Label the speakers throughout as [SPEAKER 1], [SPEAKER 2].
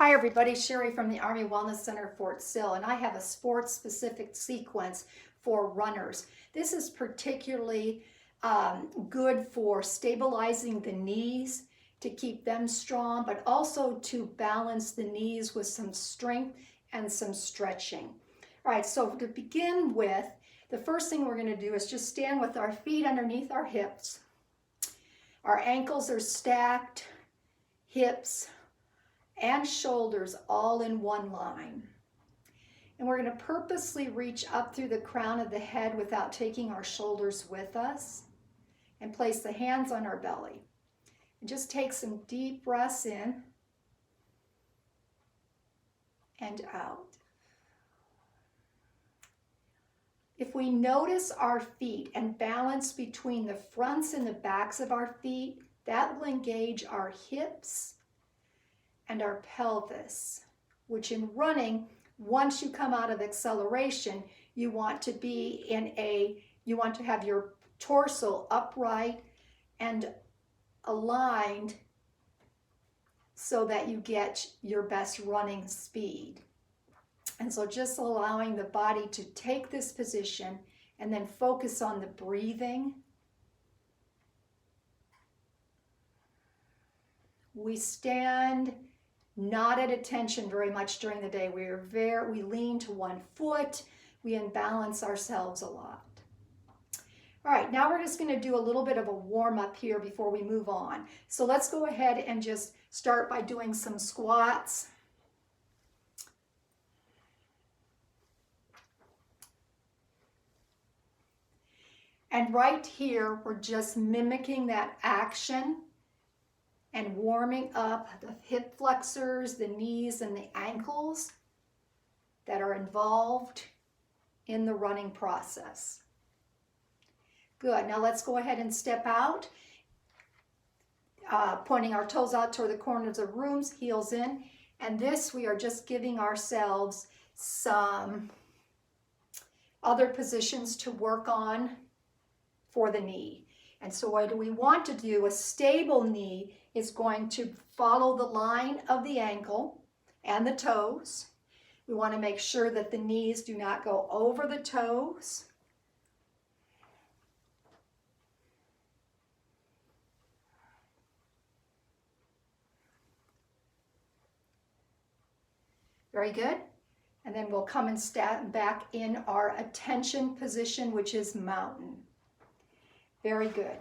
[SPEAKER 1] Hi everybody, Sherry from the Army Wellness Center, Fort Sill, and I have a sports-specific sequence for runners. This is particularly good for stabilizing the knees to keep them strong, but also to balance the knees with some strength and some stretching. All right, so to begin with, the first thing we're going to do is just stand with our feet underneath our hips. Our ankles are stacked, hips and shoulders all in one line. And we're going to purposely reach up through the crown of the head without taking our shoulders with us, and place the hands on our belly. And just take some deep breaths in and out. If we notice our feet and balance between the fronts and the backs of our feet, that will engage our hips and our pelvis, which in running, once you come out of acceleration, you want to have your torso upright and aligned so that you get your best running speed. And so just allowing the body to take this position and then focus on the breathing. We stand not at attention very much during the day. We lean to one foot. We imbalance ourselves a lot. All right, now we're just going to do a little bit of a warm up here before we move on. So let's go ahead and just start by doing some squats. And right here, we're just mimicking that action and warming up the hip flexors, the knees, and the ankles that are involved in the running process. Good, now let's go ahead and step out, pointing our toes out toward the corners of rooms, heels in, and this we are just giving ourselves some other positions to work on for the knee. And so what do we want to do? A stable knee is going to follow the line of the ankle and the toes. We want to make sure that the knees do not go over the toes. Very good. And then we'll come and stand back in our attention position, which is mountain. Very good.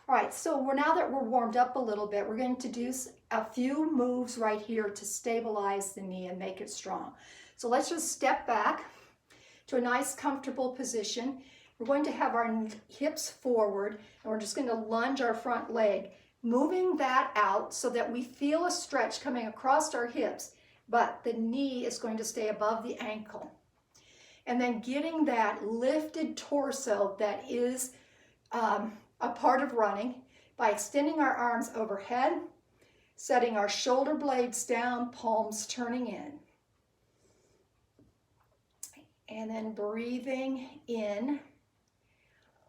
[SPEAKER 1] All right, so now that we're warmed up a little bit, we're going to do a few moves right here to stabilize the knee and make it strong. So let's just step back to a nice comfortable position. We're going to have our hips forward, and we're just going to lunge our front leg, moving that out so that we feel a stretch coming across our hips, but the knee is going to stay above the ankle. And then getting that lifted torso that is a part of running by extending our arms overhead, setting our shoulder blades down, palms turning in. And then breathing in.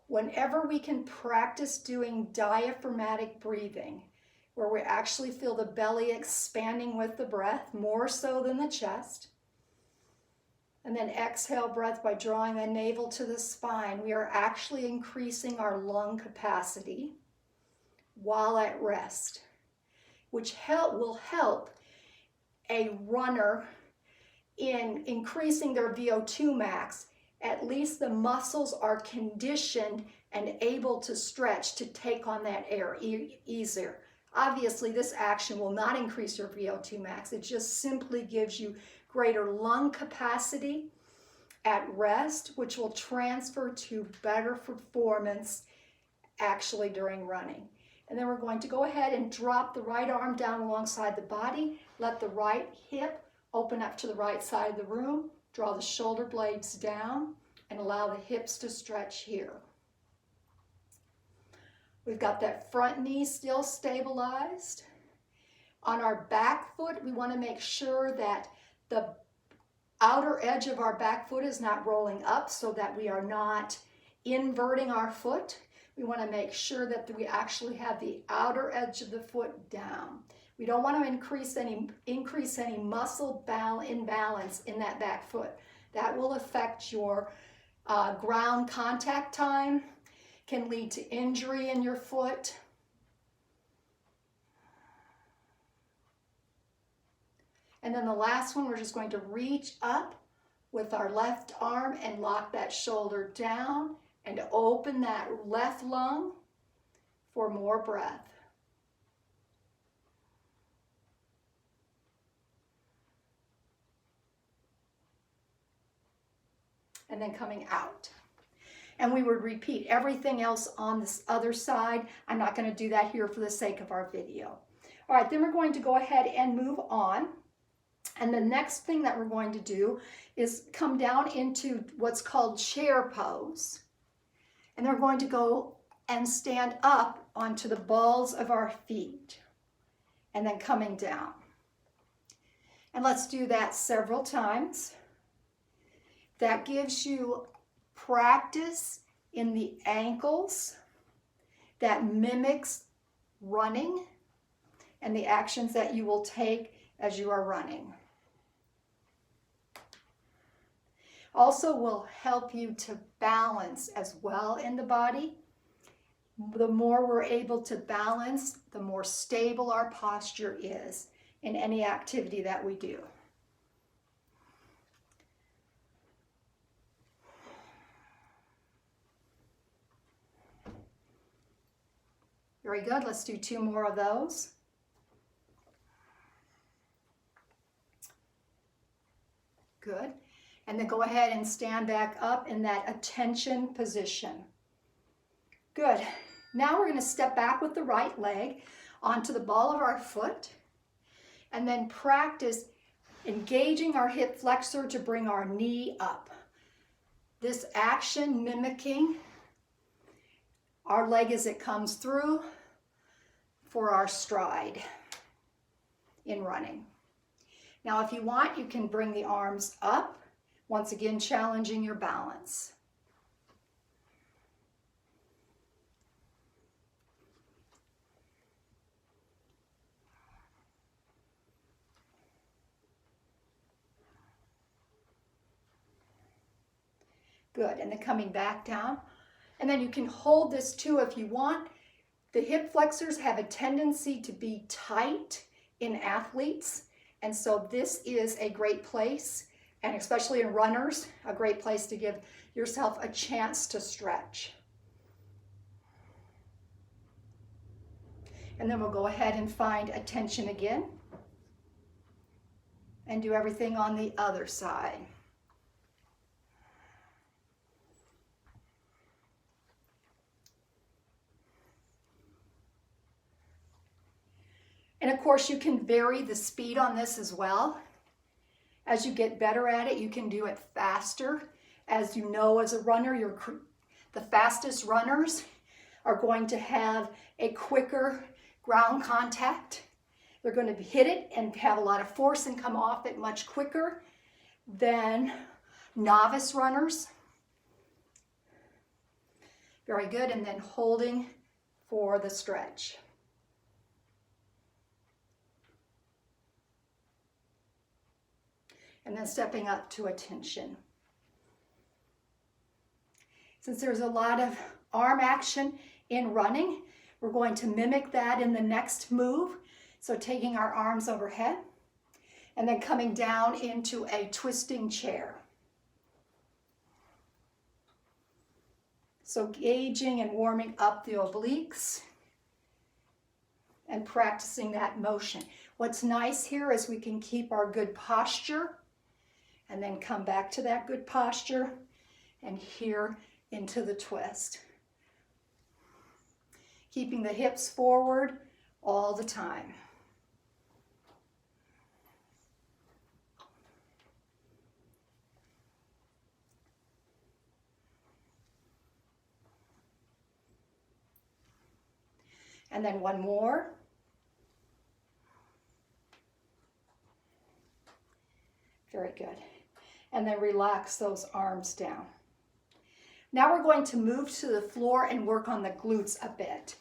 [SPEAKER 1] Whenever we can practice doing diaphragmatic breathing, where we actually feel the belly expanding with the breath, more so than the chest. And then exhale breath by drawing the navel to the spine. We are actually increasing our lung capacity while at rest, which will help a runner in increasing their VO2 max. At least the muscles are conditioned and able to stretch to take on that air easier. Obviously, this action will not increase your VO2 max. It just simply gives you greater lung capacity at rest, which will transfer to better performance actually during running. And then we're going to go ahead and drop the right arm down alongside the body. Let the right hip open up to the right side of the room. Draw the shoulder blades down and allow the hips to stretch here. We've got that front knee still stabilized. On our back foot, we want to make sure that the outer edge of our back foot is not rolling up so that we are not inverting our foot. We want to make sure that we actually have the outer edge of the foot down. We don't want to increase any muscle imbalance in that back foot. That will affect your ground contact time, can lead to injury in your foot. And then the last one, we're just going to reach up with our left arm and lock that shoulder down and open that left lung for more breath. And then coming out. And we would repeat everything else on this other side. I'm not going to do that here for the sake of our video. All right, then we're going to go ahead and move on. And the next thing that we're going to do is come down into what's called chair pose. And we're going to go and stand up onto the balls of our feet and then coming down. And let's do that several times. That gives you practice in the ankles that mimics running and the actions that you will take as you are running. Also will help you to balance as well in the body. The more we're able to balance, the more stable our posture is in any activity that we do. Very good. Let's do 2 more of those. Good. And then go ahead and stand back up in that attention position. Good. Now we're going to step back with the right leg onto the ball of our foot and then practice engaging our hip flexor to bring our knee up. This action mimicking our leg as it comes through for our stride in running. Now, if you want, you can bring the arms up, once again challenging your balance. Good, and then coming back down. And then you can hold this too if you want. The hip flexors have a tendency to be tight in athletes. And so this is a great place, and especially in runners, a great place to give yourself a chance to stretch. And then we'll go ahead and find attention again and do everything on the other side. And of course, you can vary the speed on this as well. As you get better at it, you can do it faster. As you know, as a runner, the fastest runners are going to have a quicker ground contact. They're going to hit it and have a lot of force and come off it much quicker than novice runners. Very good. And then holding for the stretch. And then stepping up to attention. Since there's a lot of arm action in running, we're going to mimic that in the next move. So taking our arms overhead and then coming down into a twisting chair. So gauging and warming up the obliques and practicing that motion. What's nice here is we can keep our good posture and then come back to that good posture and here into the twist. Keeping the hips forward all the time. And then one more. Very good. And then relax those arms down. Now we're going to move to the floor and work on the glutes a bit.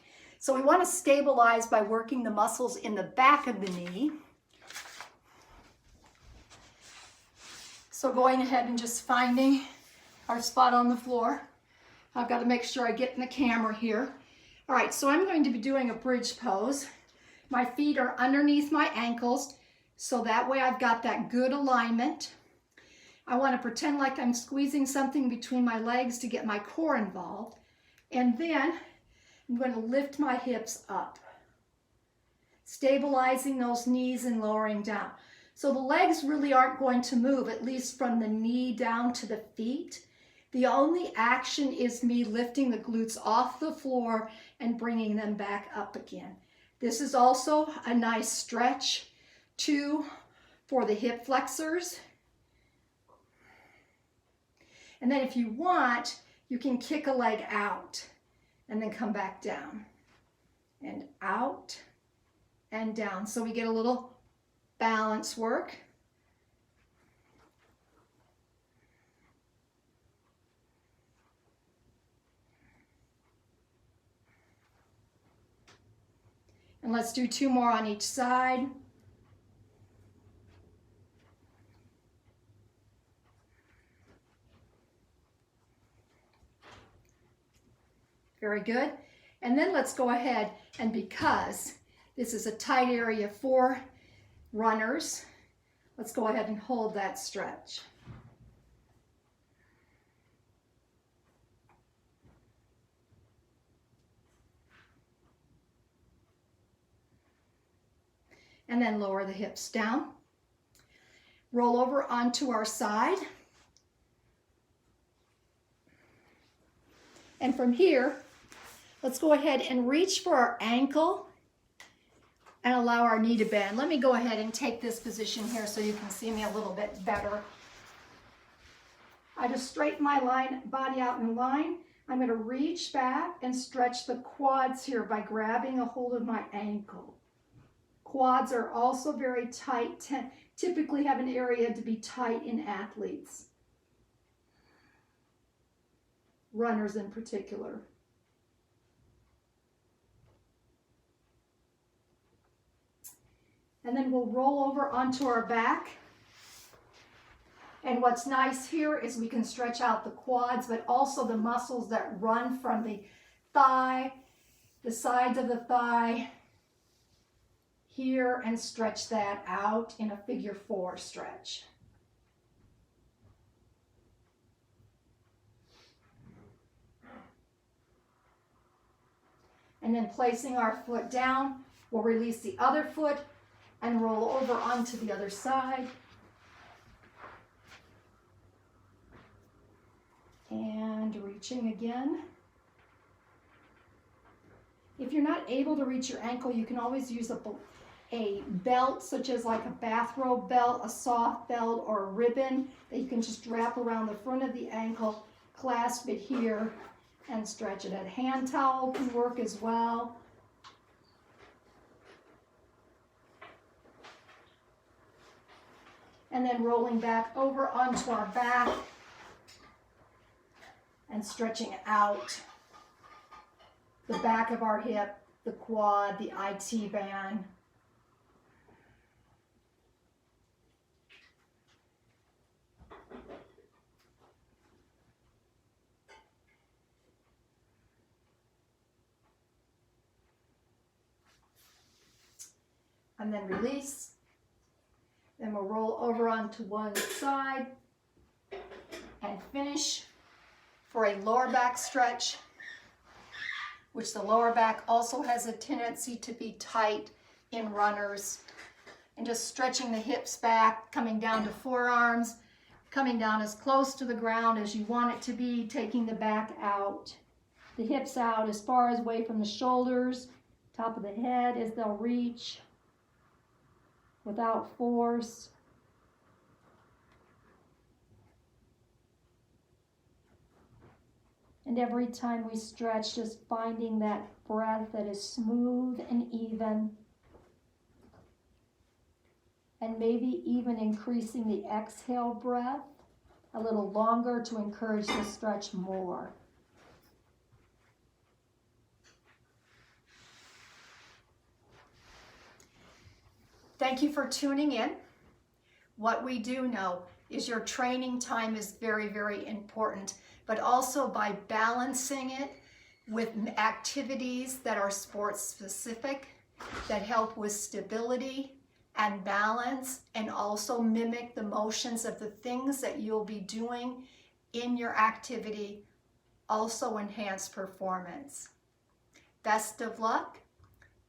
[SPEAKER 1] So we want to stabilize by working the muscles in the back of the knee. So going ahead and just finding our spot on the floor. I've got to make sure I get in the camera here. All right, so I'm going to be doing a bridge pose. My feet are underneath my ankles, so that way I've got that good alignment. I want to pretend like I'm squeezing something between my legs to get my core involved. And then I'm going to lift my hips up, stabilizing those knees and lowering down. So the legs really aren't going to move, at least from the knee down to the feet. The only action is me lifting the glutes off the floor and bringing them back up again. This is also a nice stretch too for the hip flexors. And then if you want, you can kick a leg out and then come back down and out and down. So we get a little balance work. And let's do 2 more on each side. Very good. And then let's go ahead, and because this is a tight area for runners, let's go ahead and hold that stretch. And then lower the hips down. Roll over onto our side. And from here, let's go ahead and reach for our ankle and allow our knee to bend. Let me go ahead and take this position here so you can see me a little bit better. I just straighten my body out in line. I'm going to reach back and stretch the quads here by grabbing a hold of my ankle. Quads are also very tight, typically have an area to be tight in athletes, runners in particular. And then we'll roll over onto our back. And what's nice here is we can stretch out the quads, but also the muscles that run from the thigh, the sides of the thigh, here, and stretch that out in a figure 4 stretch. And then placing our foot down, we'll release the other foot and roll over onto the other side. And reaching again. If you're not able to reach your ankle, you can always use a belt, such as like a bathrobe belt, a soft belt, or a ribbon that you can just wrap around the front of the ankle, clasp it here, and stretch it. A hand towel can work as well. And then rolling back over onto our back and stretching out the back of our hip, the quad, the IT band. And then release. Then we'll roll over onto one side and finish for a lower back stretch, which the lower back also has a tendency to be tight in runners. And just stretching the hips back, coming down to forearms, coming down as close to the ground as you want it to be, taking the back out. The hips out as far as away from the shoulders, top of the head as they'll reach without force. And every time we stretch, just finding that breath that is smooth and even. And maybe even increasing the exhale breath a little longer to encourage the stretch more. Thank you for tuning in. What we do know is your training time is very, very important, but also by balancing it with activities that are sports specific, that help with stability and balance, and also mimic the motions of the things that you'll be doing in your activity, also enhance performance. Best of luck.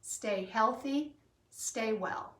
[SPEAKER 1] Stay healthy. Stay well.